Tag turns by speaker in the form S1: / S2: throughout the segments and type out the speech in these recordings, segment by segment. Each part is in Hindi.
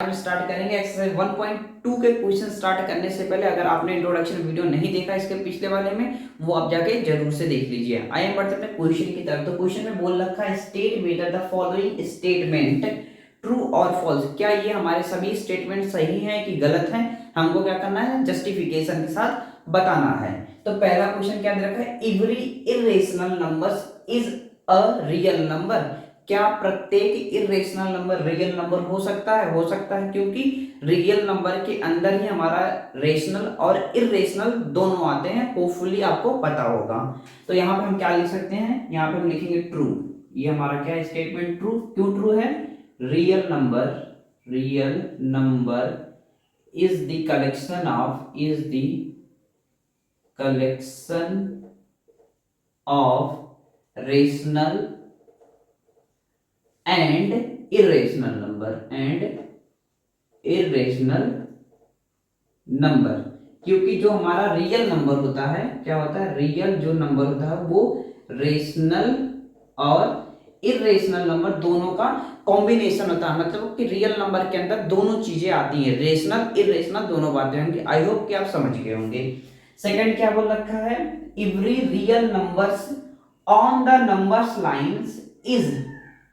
S1: हम स्टार्ट करेंगे एक्सरसाइज 1.2 के क्वेश्चन स्टार्ट करने से पहले अगर आपने इंट्रोडक्शन वीडियो नहीं देखा इसके पिछले वाले में वो आप जाके जरूर से देख लीजिए। आइए हम बढ़ते हैं क्वेश्चन की तरफ। तो क्वेश्चन में बोल रखा है state whether the following statement true और फॉल्स। क्या ये हमारे सभी स्टेटमेंट सही हैं कि गलत हैं, हमको क्या करना है जस्टिफिकेशन के साथ बताना है। तो पहला क्वेश्चन क्या दे रखा है, every irrational numbers is a real number. क्या प्रत्येक इरेशनल नंबर रियल नंबर हो सकता है? हो सकता है, क्योंकि रियल नंबर के अंदर ही हमारा रेशनल और इरेशनल दोनों आते हैं। होपफुली आपको पता होगा। तो यहाँ पे हम क्या लिख सकते हैं, यहाँ पे हम लिखेंगे ट्रू। ये हमारा क्या स्टेटमेंट ट्रू क्यों ट्रू है? Real number is the collection of rational and irrational number क्योंकि जो हमारा रियल नंबर होता है, क्या होता है, रियल जो नंबर होता है वो रेशनल और इरेशनल नंबर दोनों का कॉम्बिनेशन होता है। मतलब कि रियल नंबर के अंदर दोनों चीजें आती हैं, रेशनल इरेशनल दोनों बातें होंगी। आई होप कि आप समझ गए होंगे। सेकंड क्या बोल रखा है, every real numbers on the numbers lines is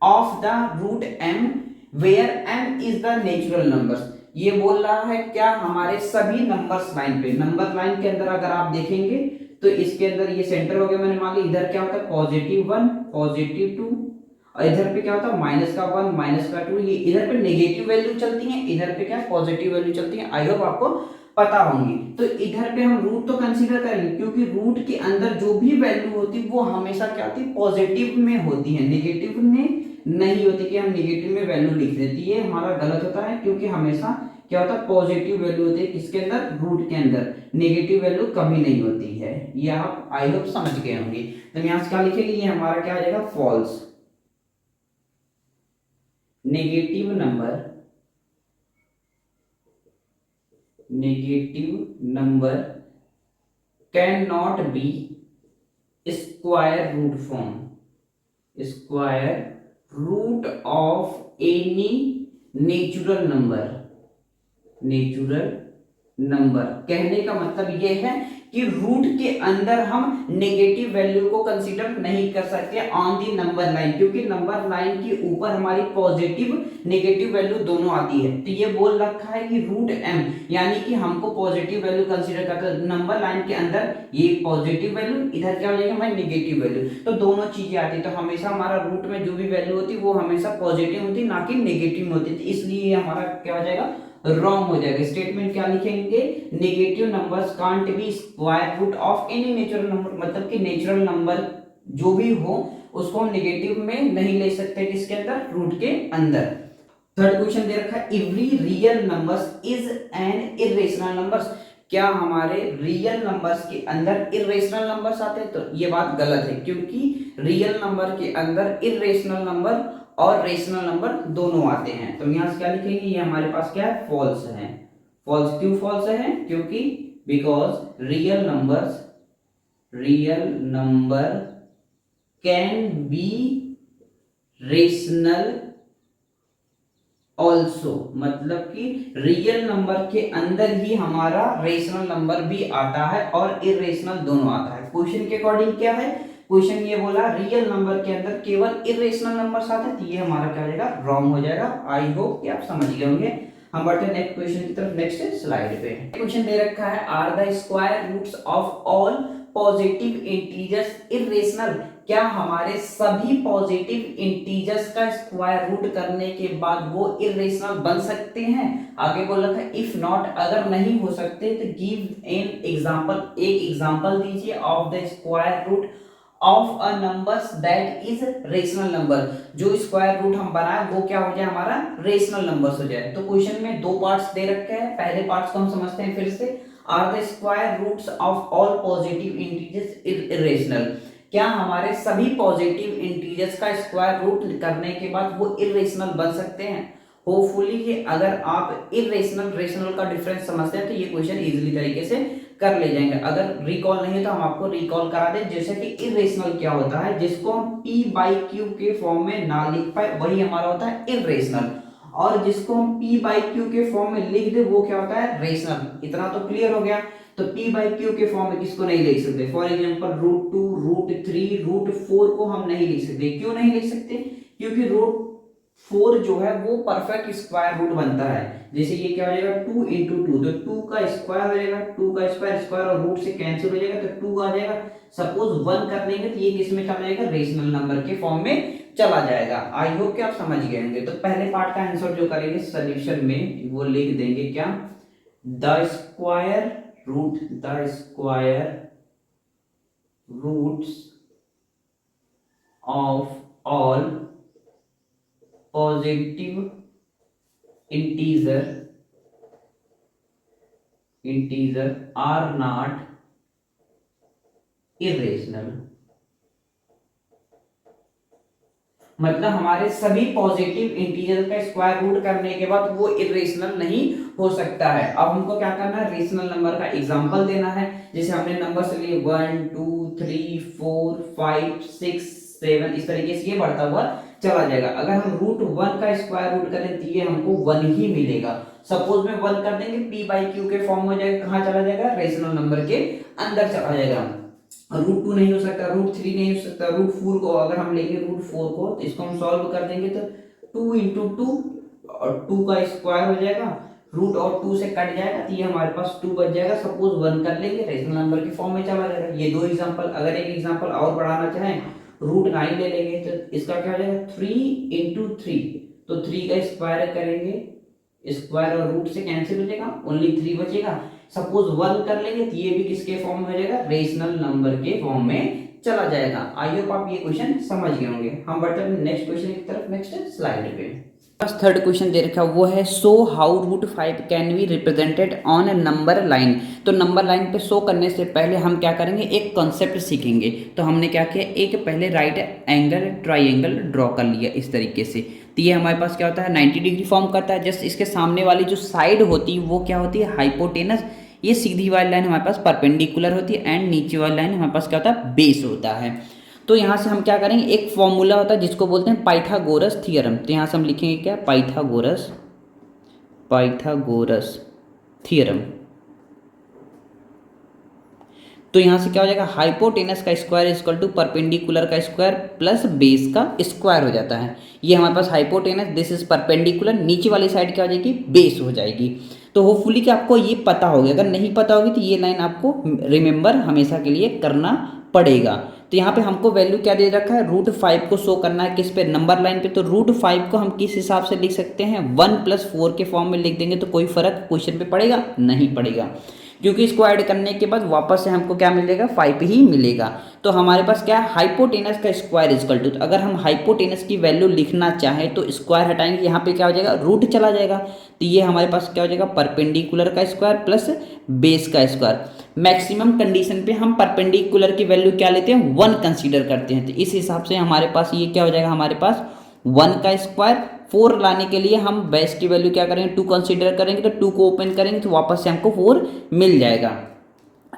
S1: of the root m where m is the natural numbers. ये बोल रहा है क्या हमारे सभी नंबर्स लाइन पे, नंबर लाइन के अंदर अगर आप देखेंगे तो इसके अंदर ये सेंटर हो गया, मैंने मान लिया इधर क्या होता है +1 +2 और इधर पे क्या होता है -1 -2। ये इधर पे नेगेटिव वैल्यू चलती है, इधर पे क्या पॉजिटिव वैल्यू चलती है। आई होप आपको पता होंगी। तो इधर पे हम रूट तो कंसीडर करेंगे क्योंकि रूट के अंदर जो भी वैल्यू होती है वो हमेशा क्या होती है पॉजिटिव में होती है, नेगेटिव में नहीं होती कि हम नेगेटिव में वैल्यू लिख देती है। हमारा गलत होता है क्योंकि हमेशा क्या होता है पॉजिटिव वैल्यू होती है किसके अंदर, रूट के अंदर। नेगेटिव वैल्यू कभी नहीं होती है। ये आप आई होप समझ गए होंगे। तो यहाँ से क्या लिखेंगे, ये हमारा क्या आ जाएगा false. Negative number can not be square root of any natural number. कहने का मतलब यह है कि रूट के अंदर हम नेगेटिव वैल्यू को कंसीडर नहीं कर सकते ऑन दी नंबर लाइन, क्योंकि नंबर लाइन के ऊपर हमारी पॉजिटिव नेगेटिव वैल्यू दोनों आती है। तो ये बोल रखा है कि रूट m यानी कि हमको पॉजिटिव वैल्यू कंसीडर करते हैं नंबर लाइन के अंदर, ये पॉजिटिव वैल्यू, इधर क्या हो जाएगा हमारी नेगेटिव वैल्यू। तो दोनों चीजें आती है। तो हमेशा हमारा रूट में जो भी वैल्यू होती है वो हमेशा पॉजिटिव होती है, ना कि नेगेटिव होती है। इसलिए हमारा क्या हो जाएगा रॉन्ग हो जाएगा। स्टेटमेंट क्या लिखेंगे, negative numbers can't be square root of any natural number. मतलब कि नेचुरल नंबर जो भी हो उसको हम नेगेटिव में नहीं ले सकते, किसके अंदर, रूट के अंदर। थर्ड क्वेश्चन दे रखा है every real numbers is an irrational numbers. क्या हमारे रियल नंबर्स के अंदर इरेशनल नंबर्स आते हैं? तो ये बात गलत है, क्योंकि रियल नंबर के अंदर इरेशनल नंबर और रेशनल नंबर दोनों आते हैं। तो यहां से क्या लिखेंगे, ये हमारे पास क्या है फॉल्स है। फॉल्स क्यों फॉल्स है, क्योंकि because real number can be rational also. मतलब कि रियल नंबर के अंदर ही हमारा रेशनल नंबर भी आता है और इरेशनल दोनों आता है। क्वेश्चन के अकॉर्डिंग क्या है, क्वेश्चन ये बोला रियल नंबर के अंदर केवल इरेशनल नंबर्स आते हैं, तो ये हमारा क्या हो जाएगा रॉन्ग हो जाएगा। आई होप कि आप समझ गए होंगे। हम बढ़ते हैं नेक्स्ट क्वेश्चन की तरफ। नेक्स्ट स्लाइड पे क्वेश्चन दे रखा है are the square roots of all positive integers irrational. क्या हमारे सभी पॉजिटिव इंटीजर्स का स्क्वायर रूट करने के बाद वो इरेशनल बन सकते हैं? आगे बोल रहा था इफ नॉट, अगर नहीं हो सकते तो गिव एन एग्जांपल, एक एग्जांपल दीजिए of the square root of a numbers that is rational number. जो स्क्वायर रूट हम बनाए वो क्या हो जाए हमारा रेशनल नंबर्स हो जाए। तो क्वेश्चन में दो पार्ट्स दे रखे हैं। पहले पार्ट्स को हम समझते हैं फिर से। Are the square roots of all positive integers irrational. क्या हमारे सभी पॉजिटिव इंटीजर्स का स्क्वायर रूट करने के बाद वो इरेशनल बन सकते हैं? होपफुली कि अगर आप इरेशनल रेशनल का डिफरेंस समझते हैं तो ये क्वेश्चन इजीली तरीके से कर ले जाएंगे। अगर रिकॉल नहीं है तो हम आपको रिकॉल करा दें, जैसे कि इरेशनल क्या होता है, जिसको हम p/q के फॉर्म में ना लिख पाए वही हमारा होता है इरेशनल। और जिसको हम p बाई क्यू के फॉर्म में लिख दे वो क्या होता है, रेशनल। इतना तो क्लियर हो गया। तो p बाई क्यू के फॉर्म में किसको नहीं लिख सकते, फॉर एग्जांपल √2, √3, √4 को हम नहीं लिख सकते। क्यों नहीं लिख सकते, क्योंकि √4 जो है वो परफेक्ट स्क्वायर रूट बनता है। जैसे ये क्या हो जाएगा 2 इंटू 2, तो 2 का स्क्वायर हो जाएगा, 2 का स्क्वायर स्क्वायर और रूट से कैंसिल हो जाएगा तो 2 आ जाएगा। सपोज 1 कर देंगे तो ये किस में चला जाएगा, रेशनल नंबर के फॉर्म में चला जाएगा। आई होप कि आप समझ गए होंगे। तो पहले पार्ट का आंसर जो करेंगे सोल्यूशन में वो लिख देंगे क्या, the square roots of all positive integer are not irrational. मतलब हमारे सभी पॉजिटिव इंटीजर का स्क्वायर रूट करने के बाद वो इरेशनल नहीं हो सकता है। अब हमको क्या करना है, रेशनल नंबर का एग्जांपल देना है। जैसे हमने नंबर से लिए 1 2 3 4 5 6 7, इस तरीके से ये बढ़ता हुआ चला जाएगा। अगर हम √1 का स्क्वायर रूट करें तो ये हमको 1 ही मिलेगा। सपोज में 1 कर देंगे p बाई क्यू के फॉर्म हो जाएगा, कहाँ चला जाएगा, रेशनल नंबर के अंदर चला जाएगा। √2 नहीं हो सकता, √3 नहीं हो सकता, √4 को अगर हम लेंगे √4 को तो इसको हम सॉल्व कर देंगे तो 2 इंटू 2 और 2 का स्क्वायर हो जाएगा, रूट और 2 से कट जाएगा तो ये हमारे पास 2 बच जाएगा। सपोज 1 कर लेंगे, रेशनल नंबर के फॉर्म में चला जाएगा। ये 2 एग्जांपल। अगर एक एग्जांपल और बढ़ाना चाहें, √9 ले लेंगे तो इसका क्या हो जाएगा 3 इंटू 3, तो 3 का स्क्वायर करेंगे, स्क्वायर और रूट से कैंसिल हो जाएगा, ओनली 3 बचेगा। सपोज 1 कर लेंगे तो ये भी किसके फॉर्म में हो जाएगा, रेशनल नंबर के फॉर्म में चला जाएगा। आई होप आप ये क्वेश्चन समझ गए होंगे। हम बढ़ते हैं नेक्स्ट क्वेश्चन की तरफ, नेक्स्ट स्लाइड पे। बस थर्ड क्वेश्चन दे रखा वो है show how √5 can be represented on A number line. तो नंबर लाइन पे शो करने से पहले हम क्या करेंगे, एक कॉन्सेप्ट सीखेंगे। तो हमने क्या किया, एक पहले राइट एंगल ट्राइंगल ड्रॉ कर लिया इस तरीके से। तो ये हमारे पास क्या होता है 90 डिग्री फॉर्म करता है। जस्ट इसके सामने वाली जो साइड होती है वो क्या होती है, हाइपोटेनस। ये सीधी वाली लाइन हमारे पास परपेंडिकुलर होती है एंड नीचे वाली लाइन हमारे पास क्या होता है, बेस होता है। तो यहाँ से हम क्या करेंगे, एक फॉर्मूला होता है जिसको बोलते हैं पाइथागोरस थ्योरम। तो यहाँ से हम लिखेंगे क्या, पाइथागोरस थ्योरम। तो यहाँ से क्या हो जाएगा, हाइपोटेनस का स्क्वायर इक्वल टू परपेंडिकुलर का स्क्वायर प्लस बेस का स्क्वायर हो जाता है। ये हमारे पास हाइपोटेनस, दिस इज परपेंडिकुलर, नीचे वाली साइड क्या हो जाएगी, बेस हो जाएगी। तो होपफुली कि आपको ये पता होगा। अगर नहीं पता होगी तो ये लाइन आपको रिमेंबर हमेशा के लिए करना पड़ेगा। तो यहाँ पे हमको वैल्यू क्या दे रखा है, √5 को शो करना है किस पे, नंबर लाइन पे। तो √5 को हम किस हिसाब से लिख सकते हैं, 1 + 4 के फॉर्म में लिख देंगे तो कोई फर्क क्वेश्चन पे पड़ेगा, नहीं पड़ेगा, क्योंकि इसको ऐड करने के बाद वापस से हमको क्या मिलेगा, 5 ही मिलेगा। तो हमारे पास क्या है, हाइपोटेनस का स्क्वायर इक्वल टू, अगर हम हाइपोटेनस की वैल्यू लिखना चाहें तो स्क्वायर हटाएंगे, यहाँ पे क्या हो जाएगा, रूट चला जाएगा। तो ये हमारे पास क्या हो जाएगा, परपेंडिकुलर का स्क्वायर प्लस बेस का स्क्वायर। मैक्सिमम कंडीशन पे हम परपेंडिकुलर की वैल्यू क्या लेते हैं, 1 कंसीडर करते हैं। तो इस हिसाब से हमारे पास ये क्या हो जाएगा, हमारे पास 1 का स्क्वायर। 4 लाने के लिए हम बेस की वैल्यू क्या करेंगे, 2 कंसीडर करेंगे। तो 2 को ओपन करेंगे तो वापस से हमको 4 मिल जाएगा।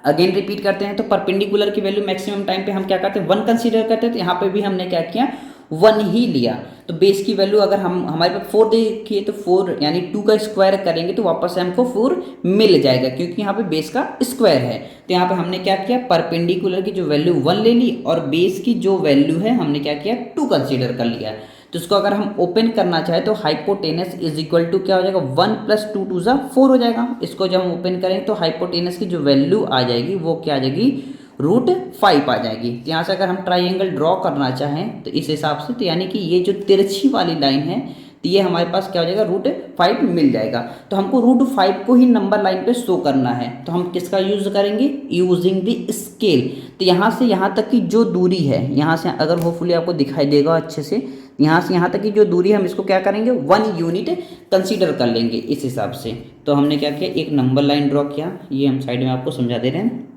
S1: अगेन रिपीट करते हैं, तो परपेंडिकुलर की वैल्यू मैक्सिमम टाइम पे हम क्या करते हैं, 1 कंसीडर करते हैं। तो यहाँ पे भी हमने क्या किया, 1 ही लिया। तो बेस की वैल्यू अगर हम हमारे पास 4 देखिए तो 4 यानी 2 का स्क्वायर करेंगे तो वापस से हमको 4 मिल जाएगा, क्योंकि यहाँ पे बेस का स्क्वायर है। तो यहाँ पे हमने क्या किया, परपेंडिकुलर की जो वैल्यू 1 ले ली और बेस की जो वैल्यू है हमने क्या किया, 2 कंसीडर कर लिया। तो इसको अगर हम ओपन करना चाहे तो हाइपोटेनस इज इक्वल टू क्या हो जाएगा, 1 + 2 = 4 हो जाएगा। इसको जब हम ओपन करेंगे तो हाइपोटेनस की जो वैल्यू आ जाएगी वो क्या आ जाएगी, √5 आ जाएगी। तो यहाँ से अगर हम ट्राइंगल ड्रॉ करना चाहें तो इस हिसाब से, तो यानी कि ये जो तिरछी वाली लाइन है तो ये हमारे पास क्या हो जाएगा, √5 मिल जाएगा। तो हमको √5 को ही नंबर लाइन पे शो करना है, तो हम किसका यूज करेंगे, यूजिंग द स्केल। तो यहाँ से यहाँ तक की जो दूरी है, यहाँ से अगर होपफुली आपको दिखाई देगा अच्छे से, यहाँ से यहाँ तक की जो दूरी है हम इसको क्या करेंगे, 1 यूनिट कंसीडर कर लेंगे इस हिसाब से। तो हमने क्या किया, एक नंबर लाइन ड्रॉ किया, ये हम साइड में आपको समझा दे रहे हैं।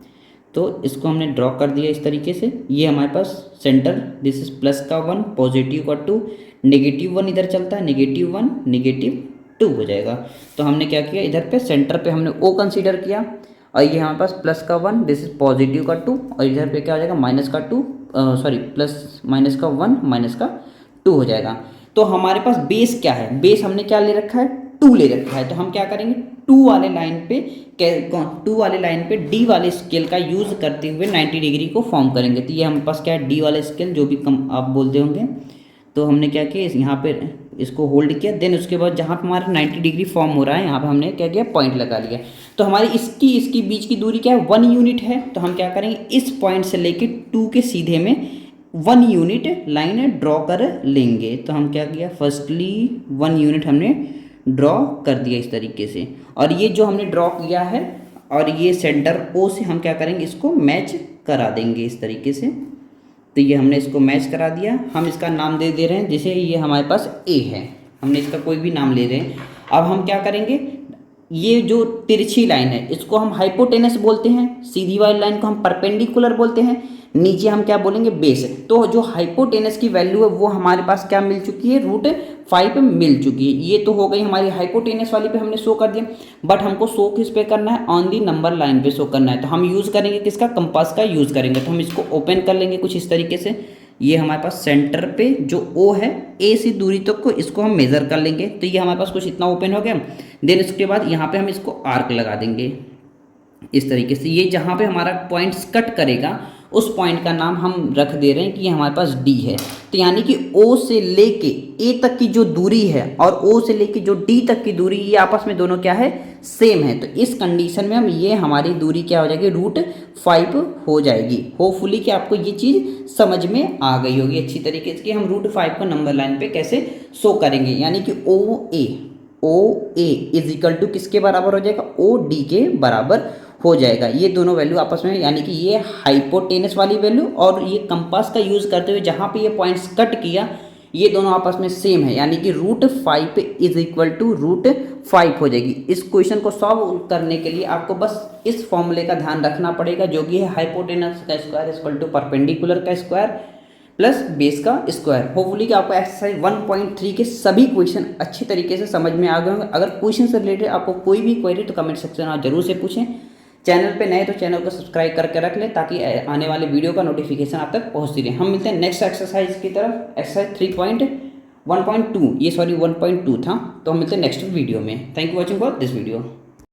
S1: तो इसको हमने ड्रॉ कर दिया इस तरीके से। ये हमारे पास सेंटर, दिस इज प्लस का 1, पॉजिटिव का 2, -1 इधर चलता है, -1 -2 हो जाएगा। तो हमने क्या किया, इधर पे सेंटर पे हमने O कंसीडर किया और ये हमारे पास प्लस का 1, दिस इज पॉजिटिव का 2 और इधर पे क्या हो जाएगा, -2 सॉरी प्लस -1 -2 हो जाएगा। तो हमारे पास बेस क्या है, बेस हमने क्या ले रखा है, 2 ले रखा है। तो हम क्या करेंगे, 2 वाले लाइन पे डी वाले स्केल का यूज करते हुए 90 डिग्री को फॉर्म करेंगे। तो ये हमारे पास क्या है, डी वाला स्केल, जो भी कम आप बोलते होंगे। तो हमने क्या किया, यहाँ पे इसको होल्ड किया, देन उसके बाद जहाँ पे हमारा 90 डिग्री फॉर्म हो रहा है, यहाँ पे हमने क्या किया, पॉइंट लगा लिया। तो हमारी इसकी बीच की दूरी क्या है, 1 यूनिट है। तो हम क्या करेंगे, इस पॉइंट से लेके 2 के सीधे में 1 यूनिट लाइन ड्रॉ कर लेंगे। तो हम क्या किया, फर्स्टली 1 यूनिट हमने ड्रॉ कर दिया इस तरीके से। और ये जो हमने ड्रॉ किया है और ये सेंटर ओ से हम क्या करेंगे, इसको मैच करा देंगे इस तरीके से। तो ये हमने इसको मैच करा दिया। हम इसका नाम दे रहे हैं, जैसे ये हमारे पास ए है, हमने इसका कोई भी नाम ले रहे हैं। अब हम क्या करेंगे, ये जो तिरछी लाइन है इसको हम हाइपोटेनस बोलते हैं, सीधी वाली लाइन को हम परपेंडिकुलर बोलते हैं, नीचे हम क्या बोलेंगे, बेस। तो जो हाइपोटेनस की वैल्यू है वो हमारे पास क्या मिल चुकी है, √5 मिल चुकी है। ये तो हो गई हमारी हाइपोटेनस वाली पे हमने शो कर दिया। बट हमको शो किस पे करना है, ऑन दी नंबर लाइन पे शो करना है। तो हम यूज़ करेंगे किसका, कंपास का यूज़ करेंगे। तो हम इसको ओपन कर लेंगे कुछ इस तरीके से। ये हमारे पास सेंटर पे जो ओ है, ए से दूरी तक को इसको हम मेज़र कर लेंगे। तो ये हमारे पास कुछ इतना ओपन हो गया। देन इसके बाद यहाँ पे हम इसको आर्क लगा देंगे इस तरीके से। ये जहाँ पे हमारा पॉइंट्स कट करेगा उस पॉइंट का नाम हम रख दे रहे हैं कि ये हमारे पास डी है। तो यानी कि ओ से लेके ए तक की जो दूरी है और ओ से लेके जो डी तक की दूरी, ये आपस में दोनों क्या है, सेम है। तो इस कंडीशन में हम ये हमारी दूरी क्या हो जाएगी, √5 हो जाएगी। होपफुली कि आपको ये चीज़ समझ में आ गई होगी अच्छी तरीके से कि हम √5 को नंबर लाइन पे कैसे शो करेंगे। यानी कि ओ ए इज इक्वल टू किसके बराबर हो जाएगा, ओ डी के बराबर हो जाएगा। ये दोनों वैल्यू आपस में, यानी कि ये हाइपोटेनस वाली वैल्यू और ये कंपास का यूज़ करते हुए जहाँ पे ये पॉइंट्स कट किया, ये दोनों आपस में सेम है। यानी कि √5 इज इक्वल टू √5 हो जाएगी। इस क्वेश्चन को सॉल्व करने के लिए आपको बस इस फॉर्मूले का ध्यान रखना पड़ेगा, जो कि है हाइपोटेनस का स्क्वायर इक्वल टू परपेंडिकुलर का स्क्वायर प्लस बेस का स्क्वायर। होपफुली कि आपको एक्सरसाइज 1.3 के सभी क्वेश्चन अच्छी तरीके से समझ में आ गए होंगे। अगर क्वेश्चन से रिलेटेड आपको कोई भी क्वेरी तो कमेंट सेक्शन में आप जरूर से पूछें। चैनल पे नए तो चैनल को सब्सक्राइब करके रख लें ताकि आने वाले वीडियो का नोटिफिकेशन आप तक पहुंचती रहे। हम मिलते हैं नेक्स्ट एक्सरसाइज की तरफ। एक्सरसाइज 3.1.2 1.2 था। तो हम मिलते हैं नेक्स्ट वीडियो में। Thank you watching for this video.